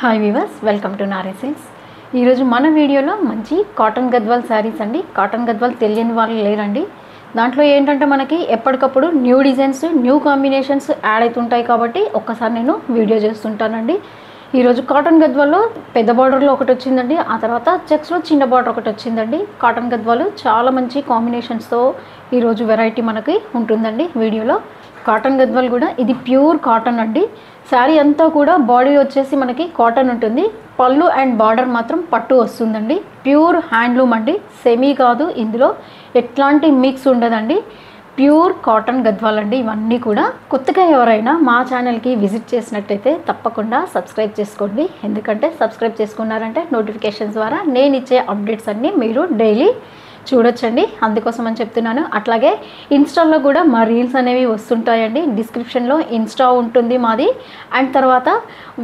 Hi weavers, welcome to Nari silks. ఈరోజు మన వీడియోలో మంచి కాటన్ గద్వాల్ శారీస్ అండి. కాటన్ గద్వాల్ తెలియని వాళ్ళు లేరండి. దాంట్లో ఏంటంటే మనకి ఎప్పటికప్పుడు new designs, new combinations add అవుతుంటాయి కాబట్టి ఒక్కసారి నేను వీడియో చేస్తుంటానండి. ఈరోజు కాటన్ గద్వాల్లో పెద్ద బార్డర్లో ఒకటి వచ్చిందండి, ఆ తర్వాత చెక్స్లో చిన్న బార్డర్ ఒకటి వచ్చిందండి. కాటన్ గద్వాలు చాలా మంచి కాంబినేషన్స్తో ఈరోజు వెరైటీ మనకి ఉంటుందండి వీడియోలో. కాటన్ గద్వాల్ కూడా ఇది ప్యూర్ కాటన్ అండి. శారీ అంతా కూడా బాడీ వచ్చేసి మనకి కాటన్ ఉంటుంది, పళ్ళు అండ్ బార్డర్ మాత్రం పట్టు వస్తుందండి. ప్యూర్ హ్యాండ్లూమ్ అండి, సెమీ కాదు, ఇందులో ఎట్లాంటి మిక్స్ ఉండదండి. ప్యూర్ కాటన్ గద్వాల్ అండి ఇవన్నీ కూడా. కొత్తగా ఎవరైనా మా ఛానల్కి విజిట్ చేసినట్టయితే తప్పకుండా సబ్స్క్రైబ్ చేసుకోండి. ఎందుకంటే సబ్స్క్రైబ్ చేసుకున్నారంటే నోటిఫికేషన్స్ ద్వారా నేను ఇచ్చే అప్డేట్స్ అన్నీ మీరు డైలీ చూడొచ్చండి, అందుకోసం అని చెప్తున్నాను. అట్లాగే ఇన్స్టాలో కూడా మా రీల్స్ అనేవి వస్తుంటాయండి. డిస్క్రిప్షన్లో ఇన్స్టా ఉంటుంది మాది, అండ్ తర్వాత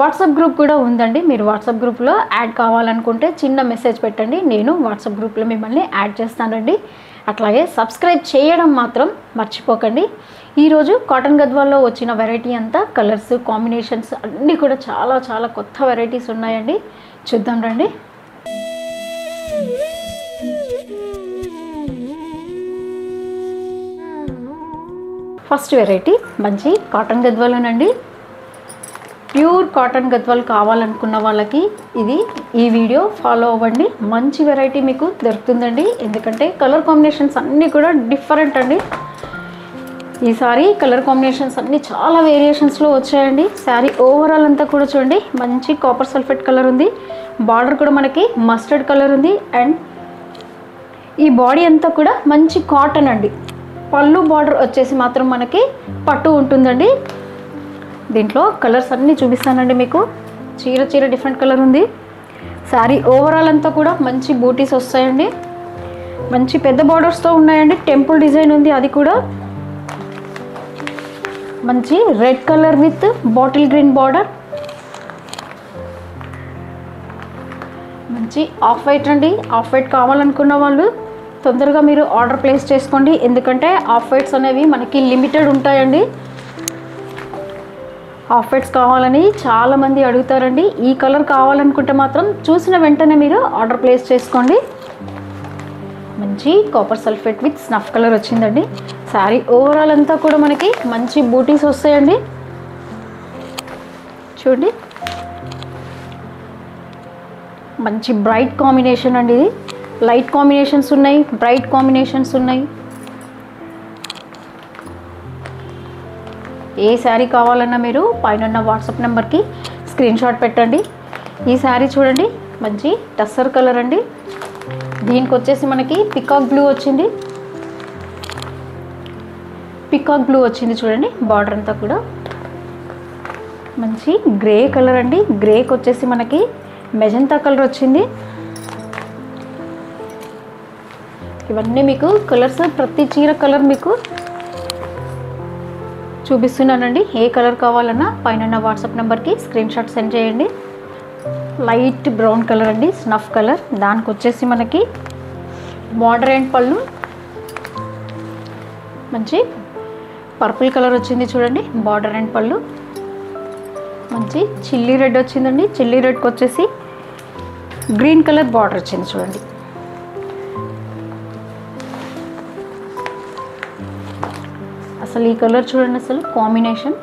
వాట్సాప్ గ్రూప్ కూడా ఉందండి. మీరు వాట్సాప్ గ్రూప్లో యాడ్ కావాలనుకుంటే చిన్న మెసేజ్ పెట్టండి, నేను వాట్సాప్ గ్రూప్లో మిమ్మల్ని యాడ్ చేస్తానండి. అట్లాగే సబ్స్క్రైబ్ చేయడం మాత్రం మర్చిపోకండి. ఈరోజు కాటన్ గద్వాల్లో వచ్చిన వెరైటీ అంతా కలర్స్, కాంబినేషన్స్ అన్నీ కూడా చాలా చాలా కొత్త వెరైటీస్ ఉన్నాయండి. చూద్దాం రండి. ఫస్ట్ వెరైటీ మంచి కాటన్ గద్వాలోనండి. ప్యూర్ కాటన్ గద్వాల్ కావాలనుకున్న వాళ్ళకి ఈ వీడియో ఫాలో అవ్వండి. మంచి వెరైటీ మీకు దొరుకుతుందండి. ఎందుకంటే కలర్ కాంబినేషన్స్ అన్నీ కూడా డిఫరెంట్ అండి. ఈసారి కలర్ కాంబినేషన్స్ అన్నీ చాలా వేరియేషన్స్లో వచ్చాయండి. శారీ ఓవరాల్ అంతా కూడా చూడండి, మంచి కాపర్ సల్ఫేట్ కలర్ ఉంది. బార్డర్ కూడా మనకి మస్టర్డ్ కలర్ ఉంది. అండ్ ఈ బాడీ అంతా కూడా మంచి కాటన్ అండి. పళ్ళు బార్డర్ వచ్చేసి మాత్రం మనకి పట్టు ఉంటుందండి. దీంట్లో కలర్స్ అన్నీ చూపిస్తానండి మీకు. చీర డిఫరెంట్ కలర్ ఉంది. శారీ ఓవరాల్ అంతా కూడా మంచి బూటీస్ వస్తాయండి. మంచి పెద్ద బార్డర్స్తో ఉన్నాయండి. టెంపుల్ డిజైన్ ఉంది, అది కూడా మంచి red colour with bottle green border. మంచి ఆఫ్ వైట్ అండి. ఆఫ్ వైట్ కావాలనుకున్న వాళ్ళు తొందరగా మీరు ఆర్డర్ ప్లేస్ చేసుకోండి, ఎందుకంటే ఆఫ్ వైట్స్ అనేవి మనకి లిమిటెడ్ ఉంటాయండి. ఆఫ్ వైట్స్ కావాలని చాలామంది అడుగుతారండి. ఈ కలర్ కావాలనుకుంటే మాత్రం చూసిన వెంటనే మీరు ఆర్డర్ ప్లేస్ చేసుకోండి. మంచి copper sulphate with snuff colour వచ్చిందండి. శారీ ఓవరాల్ అంతా కూడా మనకి మంచి బూటీస్ వస్తాయండి. చూడండి, మంచి బ్రైట్ కాంబినేషన్ అండి. ఇది లైట్ కాంబినేషన్స్ ఉన్నాయి, బ్రైట్ కాంబినేషన్స్ ఉన్నాయి. ఏ శారీ కావాలన్నా మీరు పైన వాట్సాప్ నెంబర్కి స్క్రీన్ షాట్ పెట్టండి. ఈ శారీ చూడండి, మంచి టస్సర్ కలర్ అండి. దీనికి వచ్చేసి మనకి పికాక్ బ్లూ వచ్చింది. పికాక్ బ్లూ వచ్చింది చూడండి. బార్డర్ అంతా కూడా మంచి గ్రే కలర్ అండి. గ్రేకి వచ్చేసి మనకి మెజంతా కలర్ వచ్చింది. ఇవన్నీ మీకు కలర్స్, ప్రతి చీర కలర్ మీకు చూపిస్తున్నానండి. ఏ కలర్ కావాలన్నా పైన వాట్సాప్ నెంబర్కి స్క్రీన్ షాట్ సెండ్ చేయండి. లైట్ బ్రౌన్ కలర్ అండి, స్నఫ్ కలర్. దానికి వచ్చేసి మనకి బార్డర్ అండ్ పళ్ళు మంచి పర్పుల్ కలర్ వచ్చింది చూడండి. బార్డర్ అండ్ పళ్ళు మంచి చిల్లీ రెడ్ వచ్చిందండి. చిల్లీ రెడ్కి వచ్చేసి గ్రీన్ కలర్ బార్డర్ వచ్చింది చూడండి. అసలు ఈ కలర్ చూడండి, అసలు కాంబినేషన్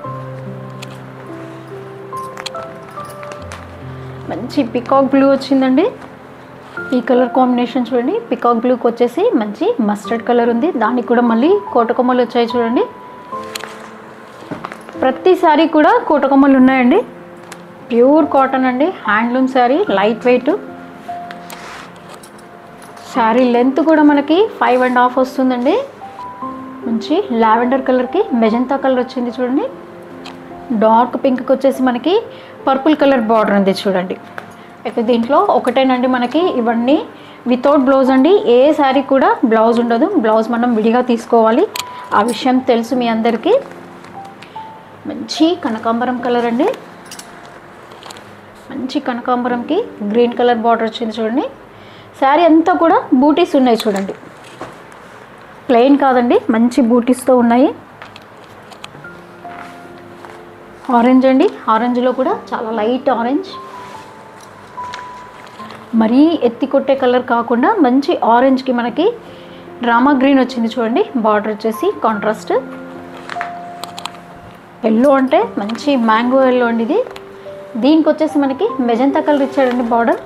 మంచి పికాక్ బ్లూ వచ్చిందండి. ఈ కలర్ కాంబినేషన్ చూడండి. పికాక్ బ్లూకి వచ్చేసి మంచి మస్టర్డ్ కలర్ ఉంది. దానికి కూడా మళ్ళీ కోటకొమ్మలు వచ్చాయి చూడండి. ప్రతి శారీ కూడా కోటకొమ్మలు ఉన్నాయండి. ప్యూర్ కాటన్ అండి, handloom sari, light weight. Sari length కూడా మనకి 5.5 వస్తుందండి. మంచి లావెండర్ కలర్కి మెజంతా కలర్ వచ్చింది చూడండి. డార్క్ పింక్కి వచ్చేసి మనకి పర్పుల్ కలర్ బార్డర్ ఉంది చూడండి. అయితే దీంట్లో ఒకటేనండి మనకి ఇవన్నీ వితౌట్ బ్లౌజ్ అండి. ఏ శారీ కూడా బ్లౌజ్ ఉండదు, బ్లౌజ్ మనం విడిగా తీసుకోవాలి. ఆ విషయం తెలుసు మీ అందరికీ. మంచి కనకాంబరం కలర్ అండి. మంచి కనకాంబరంకి గ్రీన్ కలర్ బార్డర్ వచ్చింది చూడండి. శారీ అంతా కూడా బూటీస్ ఉన్నాయి చూడండి. ప్లెయిన్ కాదండి, మంచి బూటీస్తో ఉన్నాయి. ఆరెంజ్ అండి, ఆరెంజ్లో కూడా చాలా లైట్ ఆరెంజ్. మరీ ఎత్తి కొట్టే కలర్ కాకుండా మంచి ఆరెంజ్కి మనకి రామా గ్రీన్ వచ్చింది చూడండి. బార్డర్ వచ్చేసి కాంట్రాస్ట్ ఎల్లో అంటే మంచి మ్యాంగో ఎల్లో అండి ఇది. దీనికి వచ్చేసి మనకి మెజంతా కలర్ ఇచ్చాడండి బార్డర్.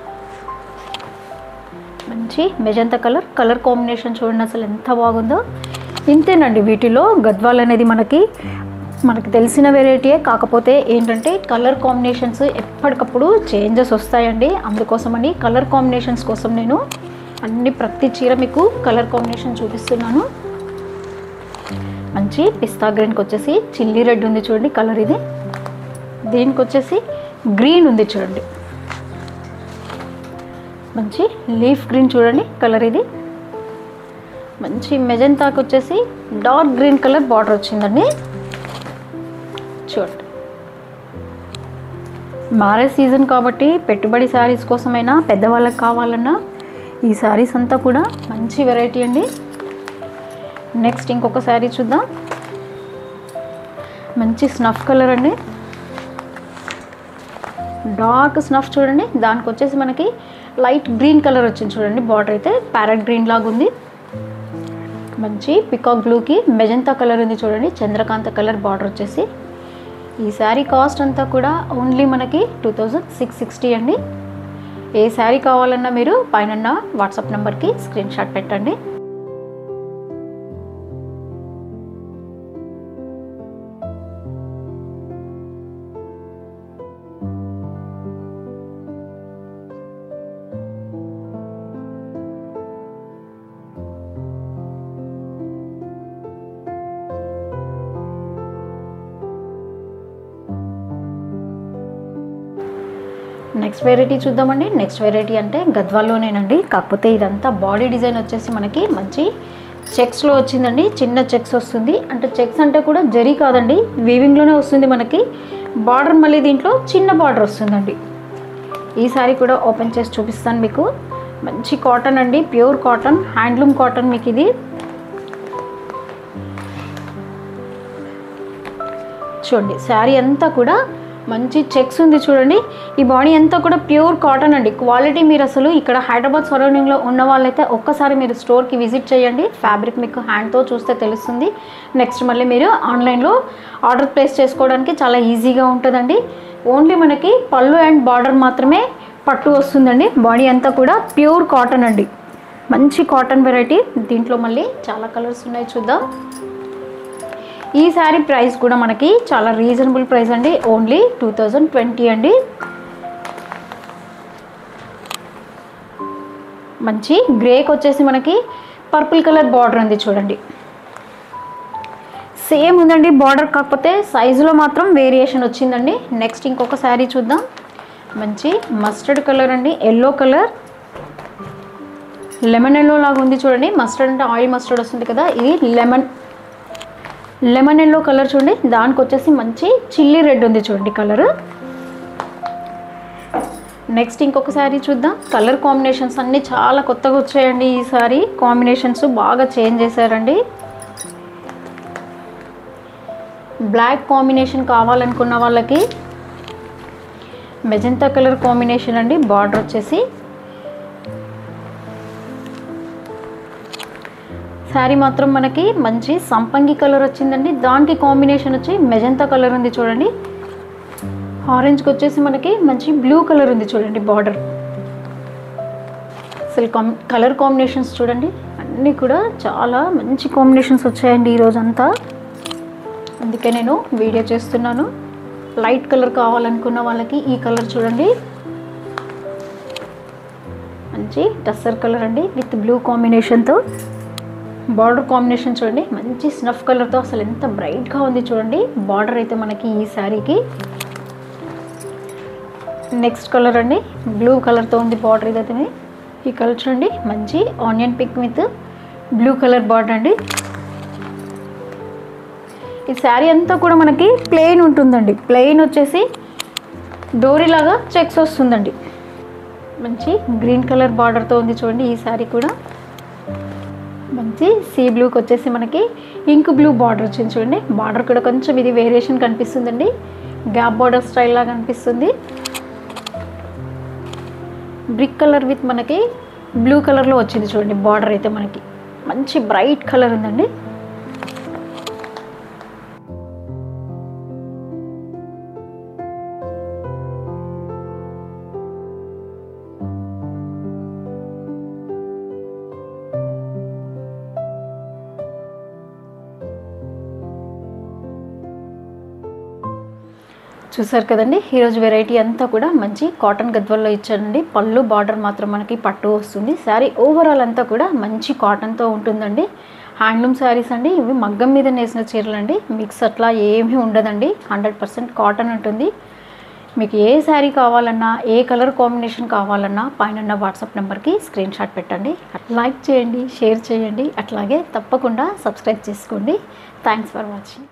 మంచి మెజంతా కలర్ కాంబినేషన్ చూడండి అసలు ఎంత బాగుందో. ఇంతేనండి, వీటిలో గద్వాల్ అనేది మనకి తెలిసిన వెరైటీయే, కాకపోతే ఏంటంటే కలర్ కాంబినేషన్స్ ఎప్పటికప్పుడు చేంజెస్ వస్తాయండి. అందుకోసమని కలర్ కాంబినేషన్స్ కోసం నేను ప్రతి చీర మీకు కలర్ కాంబినేషన్ చూపిస్తున్నాను. మంచి పిస్తా గ్రీన్కి వచ్చేసి చిల్లీ రెడ్ ఉంది చూడండి కలర్ ఇది. దీనికి వచ్చేసి గ్రీన్ ఉంది చూడండి, మంచి లీఫ్ గ్రీన్ చూడండి కలర్ ఇది. మంచి మెజంతాకి వచ్చేసి డార్క్ గ్రీన్ కలర్ బార్డర్ వచ్చిందండి చూడండి. మ్యారేజ్ సీజన్ కాబట్టి పెట్టుబడి శారీస్ కోసమైనా పెద్దవాళ్ళకి కావాలన్నా ఈ శారీస్ అంతా కూడా మంచి వెరైటీ అండి. నెక్స్ట్ ఇంకొక శారీ చూద్దాం. మంచి స్నఫ్ కలర్ అండి, డార్క్ స్నఫ్ చూడండి. దానికి వచ్చేసి మనకి లైట్ గ్రీన్ కలర్ వచ్చింది చూడండి. బార్డర్ అయితే ప్యారెట్ గ్రీన్ లాగా ఉంది. మంచి పికాక్ బ్లూకి మెజంతా కలర్ ఉంది చూడండి, చంద్రకాంత కలర్ బార్డర్ వచ్చేసి. ఈ శారీ కాస్ట్ అంతా కూడా ఓన్లీ మనకి 2660 అండి. ఏ శారీ కావాలన్నా మీరు పైన వాట్సాప్ నెంబర్కి స్క్రీన్ షాట్ పెట్టండి. నెక్స్ట్ వెరైటీ చూద్దామండి. నెక్స్ట్ వెరైటీ అంటే గద్వాల్లోనేనండి, కాకపోతే ఇదంతా బాడీ డిజైన్ వచ్చేసి మనకి మంచి చెక్స్లో వచ్చిందండి. చిన్న చెక్స్ వస్తుంది, అంటే చెక్స్ అంటే కూడా జరీ కాదండి, వీవింగ్లోనే వస్తుంది మనకి. బార్డర్ మళ్ళీ దీంట్లో చిన్న బార్డర్ వస్తుందండి. ఈ సారీ కూడా ఓపెన్ చేసి చూపిస్తాను మీకు. మంచి కాటన్ అండి, ప్యూర్ కాటన్, హ్యాండ్లూమ్ కాటన్ మీకు ఇది. చూడండి శారీ అంతా కూడా మంచి చెక్స్ ఉంది చూడండి. ఈ బాడీ అంతా కూడా ప్యూర్ కాటన్ అండి. క్వాలిటీ మీరు అసలు ఇక్కడ హైదరాబాద్ సరౌండింగ్లో ఉన్న వాళ్ళైతే ఒక్కసారి మీరు స్టోర్కి విజిట్ చేయండి. ఫ్యాబ్రిక్ మీకు హ్యాండ్తో చూస్తే తెలుస్తుంది. నెక్స్ట్ మళ్ళీ మీరు ఆన్లైన్లో ఆర్డర్ ప్లేస్ చేసుకోవడానికి చాలా ఈజీగా ఉంటుందండి. ఓన్లీ మనకి పళ్ళు అండ్ బార్డర్ మాత్రమే పట్టు వస్తుందండి. బాడీ అంతా కూడా ప్యూర్ కాటన్ అండి, మంచి కాటన్ వెరైటీ. దీంట్లో మళ్ళీ చాలా కలర్స్ ఉన్నాయి, చూద్దాం. ఈ శారీ ప్రైస్ కూడా మనకి చాలా రీజనబుల్ ప్రైస్ అండి, ఓన్లీ 2020 అండి. మంచి గ్రేకి వచ్చేసి మనకి పర్పుల్ కలర్ బార్డర్ ఉంది చూడండి. సేమ్ ఉందండి బార్డర్, కాకపోతే సైజులో మాత్రం వేరియేషన్ వచ్చిందండి. నెక్స్ట్ ఇంకొక శారీ చూద్దాం. మంచి మస్టర్డ్ కలర్ అండి, ఎల్లో కలర్, లెమన్ ఎల్లో లాగా ఉంది చూడండి. మస్టర్డ్ అంటే ఆయిల్ మస్టర్డ్ వస్తుంది కదా, ఇది లెమన్ ఎల్లో కలర్ చూడండి. దానికి వచ్చేసి మంచి చిల్లీ రెడ్ ఉంది చూడండి కలర్. నెక్స్ట్ ఇంకొక శారీ చూద్దాం. కలర్ కాంబినేషన్స్ అన్నీ చాలా కొత్తగా వచ్చాయండి. ఈ శారీ కాంబినేషన్స్ బాగా చేంజ్ చేశారండి. బ్లాక్ కాంబినేషన్ కావాలనుకున్న వాళ్ళకి మెజంతా కలర్ కాంబినేషన్ అండి. బార్డర్ వచ్చేసి శారీ మాత్రం మనకి మంచి సంపంగి కలర్ వచ్చిందండి. దానికి కాంబినేషన్ వచ్చి మెజంతా కలర్ ఉంది చూడండి. ఆరెంజ్కి వచ్చేసి మనకి మంచి బ్లూ కలర్ ఉంది చూడండి బార్డర్. అసలు కలర్ కాంబినేషన్స్ చూడండి, అన్నీ కూడా చాలా మంచి కాంబినేషన్స్ వచ్చాయండి ఈరోజంతా. అందుకే నేను వీడియో చేస్తున్నాను. లైట్ కలర్ కావాలనుకున్న వాళ్ళకి ఈ కలర్ చూడండి, మంచి టస్సర్ కలర్ అండి విత్ బ్లూ కాంబినేషన్తో. బార్డర్ కాంబినేషన్ చూడండి, మంచి స్నఫ్ కలర్తో అసలు ఎంత బ్రైట్గా ఉంది చూడండి బార్డర్ అయితే మనకి ఈ శారీకి. నెక్స్ట్ కలర్ అండి, బ్లూ కలర్తో ఉంది బార్డర్ ఇదైతే. ఈ కలర్ చూడండి, మంచి onion pink with blue colour border అండి. ఈ శారీ అంతా కూడా మనకి ప్లెయిన్ ఉంటుందండి. ప్లెయిన్ వచ్చేసి డోరీలాగా చెక్స్ వస్తుందండి. మంచి గ్రీన్ కలర్ బార్డర్తో ఉంది చూడండి ఈ శారీ కూడా. మంచి సీ బ్లూకి వచ్చేసి మనకి ఇంక్ బ్లూ బార్డర్ వచ్చింది చూడండి. బార్డర్ కూడా కొంచెం ఇది వేరియేషన్ కనిపిస్తుందండి, గ్యాప్ బార్డర్ స్టైల్ లాగా కనిపిస్తుంది. బ్రిక్ కలర్ విత్ మనకి బ్లూ కలర్లో వచ్చింది చూడండి. బార్డర్ అయితే మనకి మంచి బ్రైట్ కలర్ ఉందండి. చూసారు కదండి, ఈరోజు వెరైటీ అంతా కూడా మంచి కాటన్ గద్వాల్లో ఇచ్చానండి. పళ్ళు బార్డర్ మాత్రం మనకి పట్టు వస్తుంది. శారీ ఓవరాల్ అంతా కూడా మంచి కాటన్తో ఉంటుందండి. హ్యాండ్లూమ్ శారీస్ అండి. ఇవి మగ్గం మీద నేసిన చీరలు అండి. మిక్స్ అట్లా ఏమీ ఉండదండి. 100% కాటన్ ఉంటుంది. మీకు ఏ శారీ కావాలన్నా, ఏ కలర్ కాంబినేషన్ కావాలన్నా పైన వాట్సాప్ నెంబర్కి స్క్రీన్ షాట్ పెట్టండి. లైక్ చేయండి, షేర్ చేయండి, అట్లాగే తప్పకుండా సబ్స్క్రైబ్ చేసుకోండి. Thanks for watching.